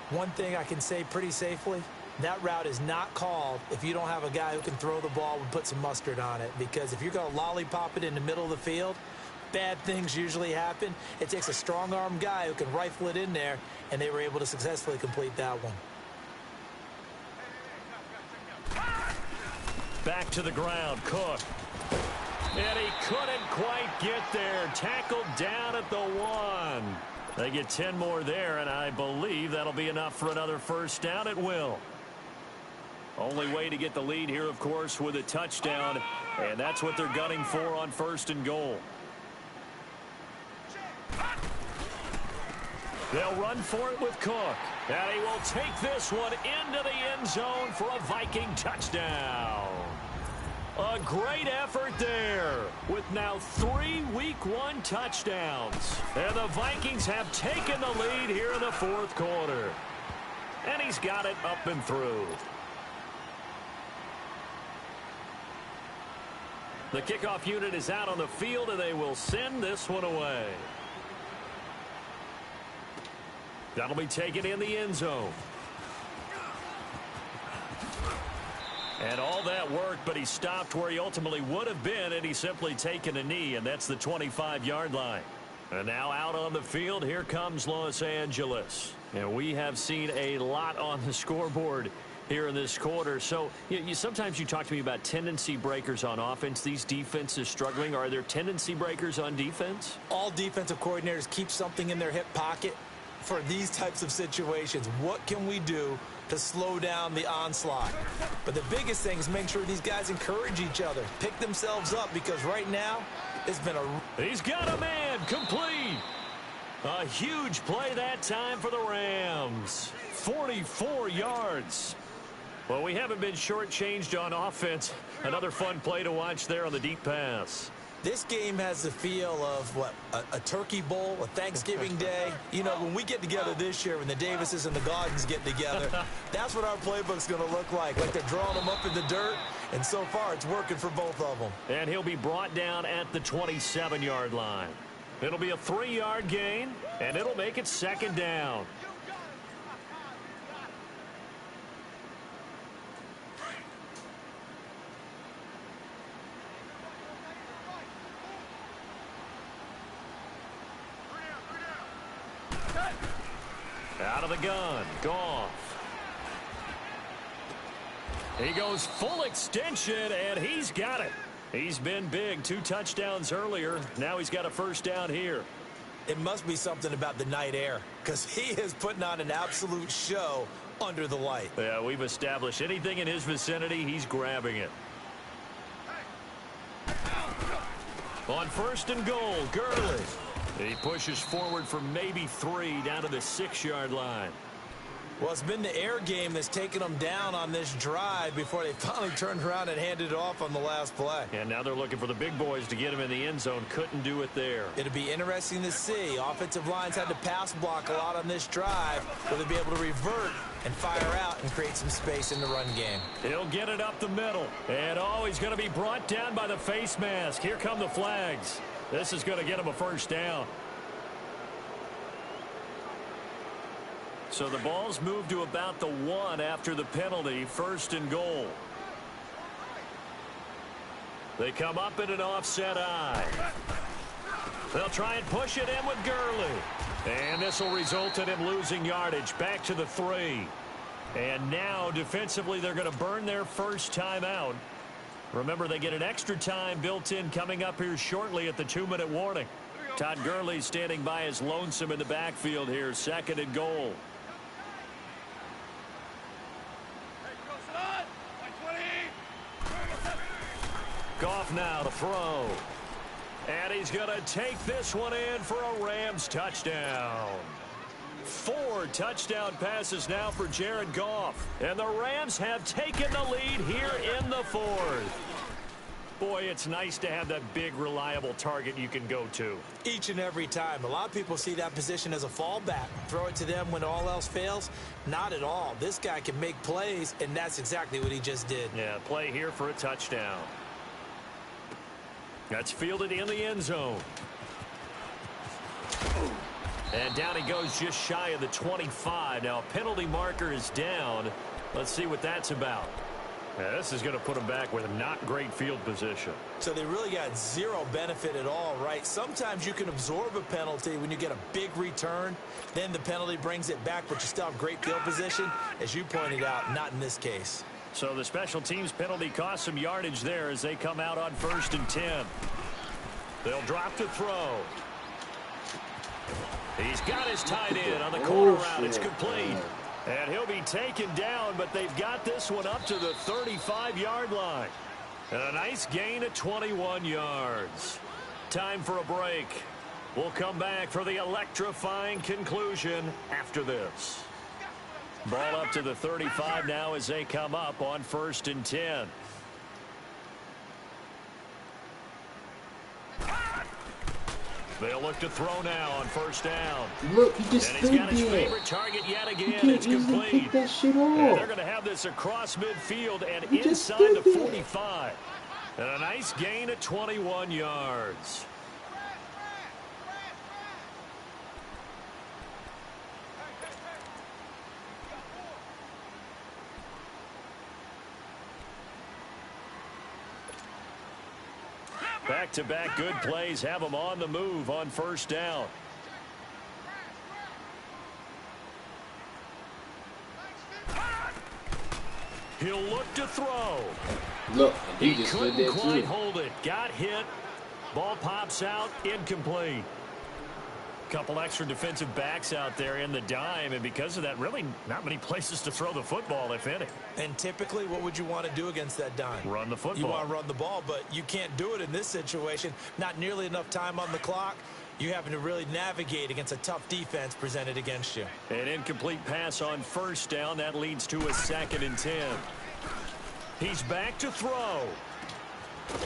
One thing I can say pretty safely, that route is not called if you don't have a guy who can throw the ball and put some mustard on it. Because if you're going to lollipop it in the middle of the field, bad things usually happen. It takes a strong-arm guy who can rifle it in there, and they were able to successfully complete that one. Back to the ground, Cook. And he couldn't quite get there. Tackled down at the 1. They get 10 more there, and I believe that'll be enough for another first down. It will. Only way to get the lead here, of course, with a touchdown, and that's what they're gunning for on 1st and goal. They'll run for it with Cook. And he will take this one into the end zone for a Viking touchdown. A great effort there with now 3 Week 1 touchdowns. And the Vikings have taken the lead here in the 4th quarter. And he's got it up and through. The kickoff unit is out on the field, and they will send this one away. That'll be taken in the end zone. And all that worked, but he stopped where he ultimately would have been, and he's simply taken a knee, and that's the 25-yard line. And now out on the field, here comes Los Angeles. And we have seen a lot on the scoreboard here in this quarter. So sometimes you talk to me about tendency breakers on offense. These defenses struggling. Are there tendency breakers on defense? All defensive coordinators keep something in their hip pocket for these types of situations. What can we do to slow down the onslaught? But the biggest thing is make sure these guys encourage each other, pick themselves up, because right now it's been a... He's got a man, complete. A huge play that time for the Rams. 44 yards. Well, we haven't been shortchanged on offense. Another fun play to watch there on the deep pass. This game has the feel of, what, a turkey bowl, a Thanksgiving day. You know, when we get together this year, when the Davises and the Gaudens get together, that's what our playbook's going to look like. Like they're drawing them up in the dirt, and so far it's working for both of them. And he'll be brought down at the 27-yard line. It'll be a 3-yard gain, and it'll make it second down. Out of the gun, Goff. He goes full extension, and he's got it. He's been big. 2 touchdowns earlier. Now he's got a first down here. It must be something about the night air, because he is putting on an absolute show under the light. Yeah, we've established anything in his vicinity, he's grabbing it. On 1st and goal, Gurley. He pushes forward for maybe 3 down to the 6-yard line. Well, it's been the air game that's taken them down on this drive before they finally turned around and handed it off on the last play. And now they're looking for the big boys to get him in the end zone. Couldn't do it there. It'll be interesting to see. Offensive lines had to pass block a lot on this drive. Will they be able to revert and fire out and create some space in the run game? He'll get it up the middle. And, he's going to be brought down by the face mask. Here come the flags. This is going to get him a first down. So the ball's moved to about the 1 after the penalty. 1st and goal. They come up in an offset eye. They'll try and push it in with Gurley. And this will result in him losing yardage. Back to the 3. And now defensively they're going to burn their first timeout. Remember, they get an extra time built in coming up here shortly at the 2-minute warning. Todd Gurley standing by as lonesome in the backfield here. 2nd and goal. Goff now to throw. And he's going to take this one in for a Rams touchdown. 4 touchdown passes now for Jared Goff. And the Rams have taken the lead here in the 4th. Boy, it's nice to have that big, reliable target you can go to. Each and every time. A lot of people see that position as a fallback. Throw it to them when all else fails. Not at all. This guy can make plays, and that's exactly what he just did. Yeah, play here for a touchdown. That's fielded in the end zone. And down he goes just shy of the 25. Now, a penalty marker is down. Let's see what that's about. Yeah, this is going to put him back with not great field position. So they really got 0 benefit at all, right? Sometimes you can absorb a penalty when you get a big return. Then the penalty brings it back, but you still have great field position. As you pointed out, not in this case. So the special teams penalty cost some yardage there as they come out on 1st and 10. They'll drop to throw. He's got his tight end on the corner route. It's complete. And he'll be taken down, but they've got this one up to the 35-yard line. And a nice gain of 21 yards. Time for a break. We'll come back for the electrifying conclusion after this. Ball up to the 35 now as they come up on 1st and 10. They'll look to throw now on 1st down. Look, he just and he's got his favorite target yet again. It's complete. Pick that shit off. And they're going to have this across midfield and inside the 45. And a nice gain of 21 yards. Back-to-back good plays have them on the move on 1st down. He'll look to throw. Look, he He just stood there couldn't quite too. hold it. Got hit. Ball pops out. Incomplete. Couple extra defensive backs out there in the dime, and because of that, really not many places to throw the football, if any. And typically, what would you want to do against that dime? Run the football. You want to run the ball, but you can't do it in this situation. Not nearly enough time on the clock. You having to really navigate against a tough defense presented against you. An incomplete pass on 1st down. That leads to a 2nd and 10. He's back to throw.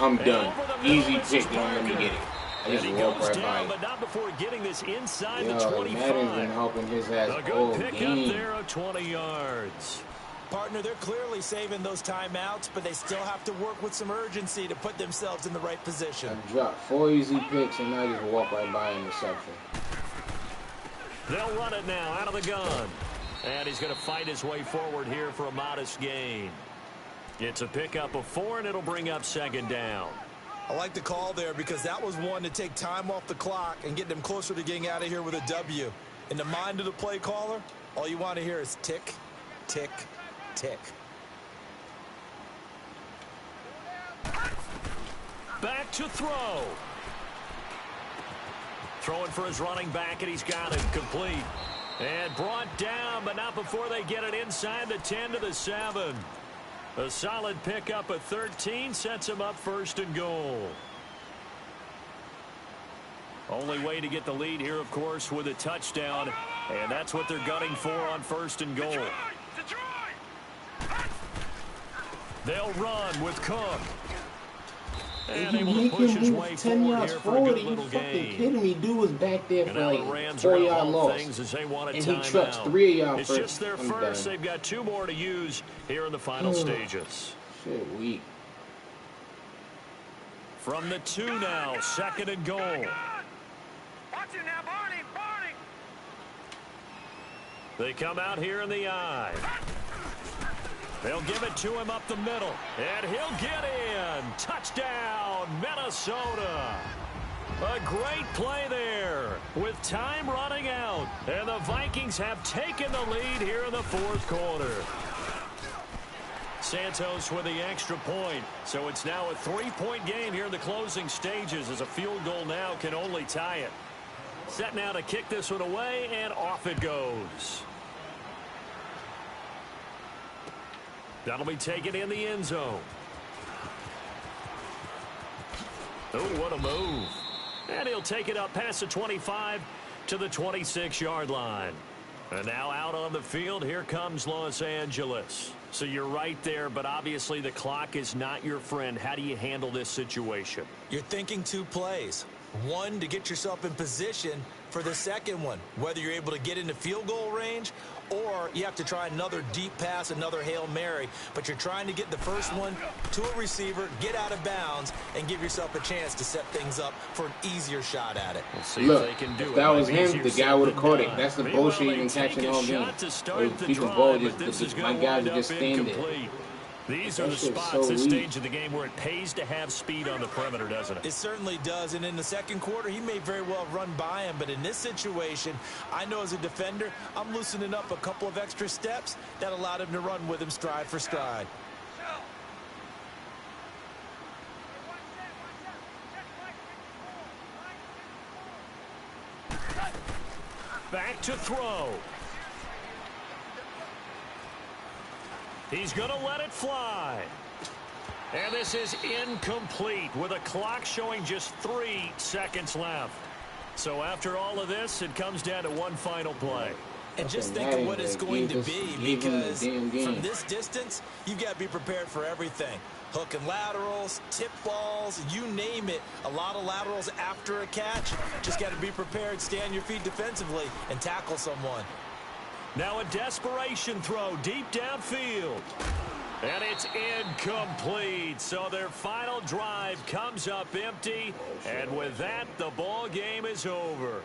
I'm And done. over the middle, Easy this is pick. Don't let me Parker. get it. I And just he walk goes right by down, it. but not before getting this inside the Yo, 25. Madden's been helping his ass A all good pick game. up there of 20 yards. Partner, they're clearly saving those timeouts, but they still have to work with some urgency to put themselves in the right position. I dropped 4 easy picks and I just walk right by interception. They'll run it now out of the gun. And he's going to fight his way forward here for a modest gain. It's a pickup of 4, and it'll bring up 2nd down. I like the call there because that was one to take time off the clock and get them closer to getting out of here with a W. In the mind of the play caller, all you want to hear is tick, tick, tick. Back to throw. Throwing for his running back, and he's got it complete. And brought down, but not before they get it inside the 10 to the 7. A solid pickup of 13 sets him up 1st and goal. Only way to get the lead here, of course, with a touchdown. And that's what they're gunning for on 1st and goal. They'll run with Cook. And able to push his way 10 yards here for a good Are you little fucking game. kidding me? Dude was back there And for now the like Rams are 4-yard loss. things as they want a And he timeout. trucks 3 of y'all It's first. just their I'm first. done. They've got 2 more to use here in the final stages. Shit, weak. From the 2 now, 2nd and goal. Watch it now, Barney, Barney. They come out here in the eye. They'll give it to him up the middle. And he'll get in. Touchdown, Minnesota. A great play there with time running out. And the Vikings have taken the lead here in the 4th quarter. Santos with the extra point. So it's now a 3-point game here in the closing stages as a field goal now can only tie it. Set now to kick this one away, and off it goes. That'll be taken in the end zone. Oh, what a move. And he'll take it up past the 25 to the 26-yard line. And now out on the field, here comes Los Angeles. So you're right there, but obviously the clock is not your friend. How do you handle this situation? You're thinking 2 plays. One, to get yourself in position for the second one, whether you're able to get into field goal range or you have to try another deep pass, another Hail Mary. But you're trying to get the first one to a receiver, get out of bounds, and give yourself a chance to set things up for an easier shot at it. We'll see Look, if they can do if it. that was Might be him, easier the guy said would have than caught it. done. That's the Meanwhile, bullshit they you've been take catching a all game. shot to start the People's drive, ball but just, this is my going to guys wind would up just stand there. incomplete. These are That the shit's spots, so this weak. stage of the game, where it pays to have speed on the perimeter, doesn't it? It certainly does, and in the second quarter, he may very well run by him, but in this situation, I know as a defender, I'm loosening up a couple of extra steps that allowed him to run with him stride for stride. Back to throw. He's going to let it fly. And this is incomplete with a clock showing just 3 seconds left. So after all of this, it comes down to one final play. And just think of what it's going to be, because from this distance, you've got to be prepared for everything. Hook and laterals, tip balls, you name it. A lot of laterals after a catch. Just got to be prepared, stay on your feet defensively, and tackle someone. Now a desperation throw deep downfield. And it's incomplete. So their final drive comes up empty. And with that, the ball game is over.